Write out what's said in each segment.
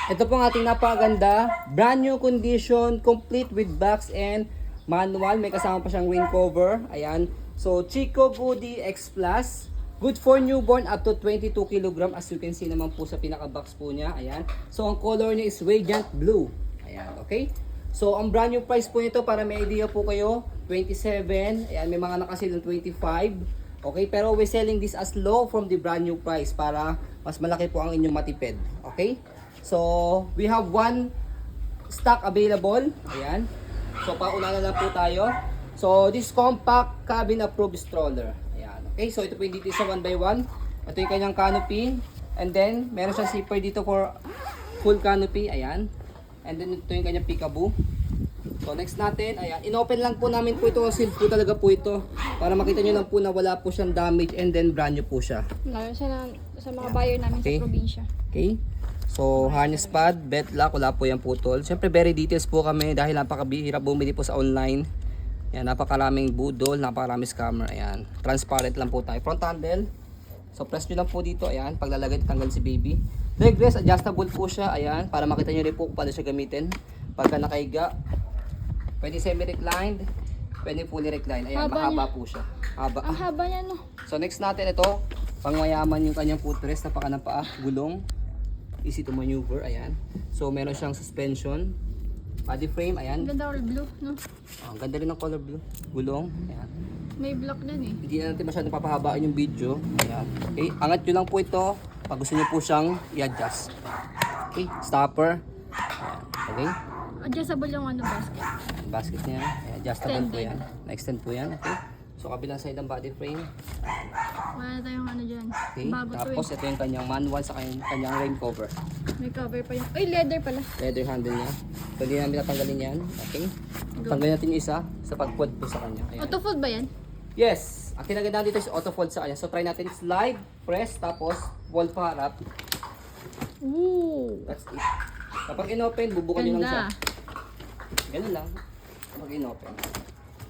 Ito po ang ating napakaganda, brand new condition, complete with box and manual. May kasama pa siyang rain cover. Ayan. So, Chico Goody X Plus. Good for newborn up to 22 kg as you can see naman po sa pinaka-box po niya. Ayan. So, ang color niya is radiant blue. Ayan, okay? So, ang brand new price po nito para may idea po kayo, 27. Ayan, may mga nakasil ng 25. Okay, pero we're selling this as low from the brand new price para mas malaki po ang inyong matipid. Okay? So, we have one stock available. Ayan. So, pauna na lang po tayo. So, this compact cabin approved stroller. Ayan. Okay, so ito po yung dito sa 1x1. Ito yung kanyang canopy. And then, meron siyang zipper dito for full canopy. Ayan. And then, ito yung kanyang peekaboo. So, next natin. Ayan. In-open lang po namin po ito. Sealed po talaga po ito. Para makita nyo lang po na wala po siyang damage and then brand new po siya. Lalo sa mga buyer namin Okay. sa probinsya. Okay. So, harness pad, bed lock, wala po yung putol. Siyempre, very details po kami dahil napakabihirap bumili po sa online. Ayan, napakaraming budol, napakaraming scammer. Ayan, transparent lang po tayo. Front handle. So, press nyo lang po dito. Ayan, paglalagay, tanggal si baby. Leg rest, adjustable po siya. Ayan, para makita nyo rin po kung paano siya gamitin. Pagka nakahiga, pwede semi-reclined, pwede fully reclined. Ayan, Haba mahaba niya. po siya. Haba. Ang haba niya, no? So, next natin ito, pangmayaman yung kanyang footrest, napaka ng paa, gulong. Easy to maneuver, ayan. So, meron siyang suspension. Body frame, ayan. Ang ganda all blue, no? Oh, ang ganda rin ng color blue. Gulong, ayan. May block din eh. Hindi na natin masyadong papahabaan yung video. Ayan. Okay, angat nyo lang po ito pag gusto nyo po siyang i-adjust. Okay, stopper. Ayan. Okay. Adjustable yung ano basket. Ayan, basket niya. Ayan, adjustable po Extended. yan. Na-extend po yan. Okay. So, kabilang side ng body frame. Wala tayong ano dyan. Okay. Bago to Tapos, eh. ito yung kanyang manual sa kanyang rain cover. May cover pa yung... Ay, leather pala. Leather handle niya. So, hindi namin tatanggalin yan. Okay. Tanggalin natin yung isa sa pag-fold po sa kanya. Ayan. Auto fold ba yan? Yes. Ang kinagandaan dito is auto fold sa kanya. So, try natin slide, press, tapos fold pa harap. Ooh. That's it. Kapag in-open, bubukan nyo lang siya. Ganda. Ganun lang. Kapag in-open.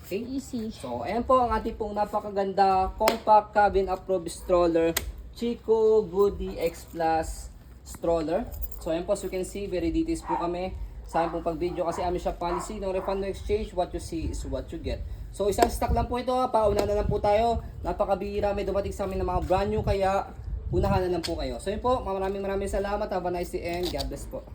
Okay. Easy. So, ayan po ang ating pong napakaganda compact cabin approved stroller Chico Goody X Plus stroller. So, ayan po, as you can see, very details po kami sa aming pong pag-video kasi aming shop policy, no refund, no exchange, what you see is what you get. So, isang stock lang po ito, pauna na lang po tayo. Napakabihira, may dumating sa amin ng mga brand new, kaya unahan na lang po kayo. So, yun po, maraming salamat. Have a nice day and God bless po.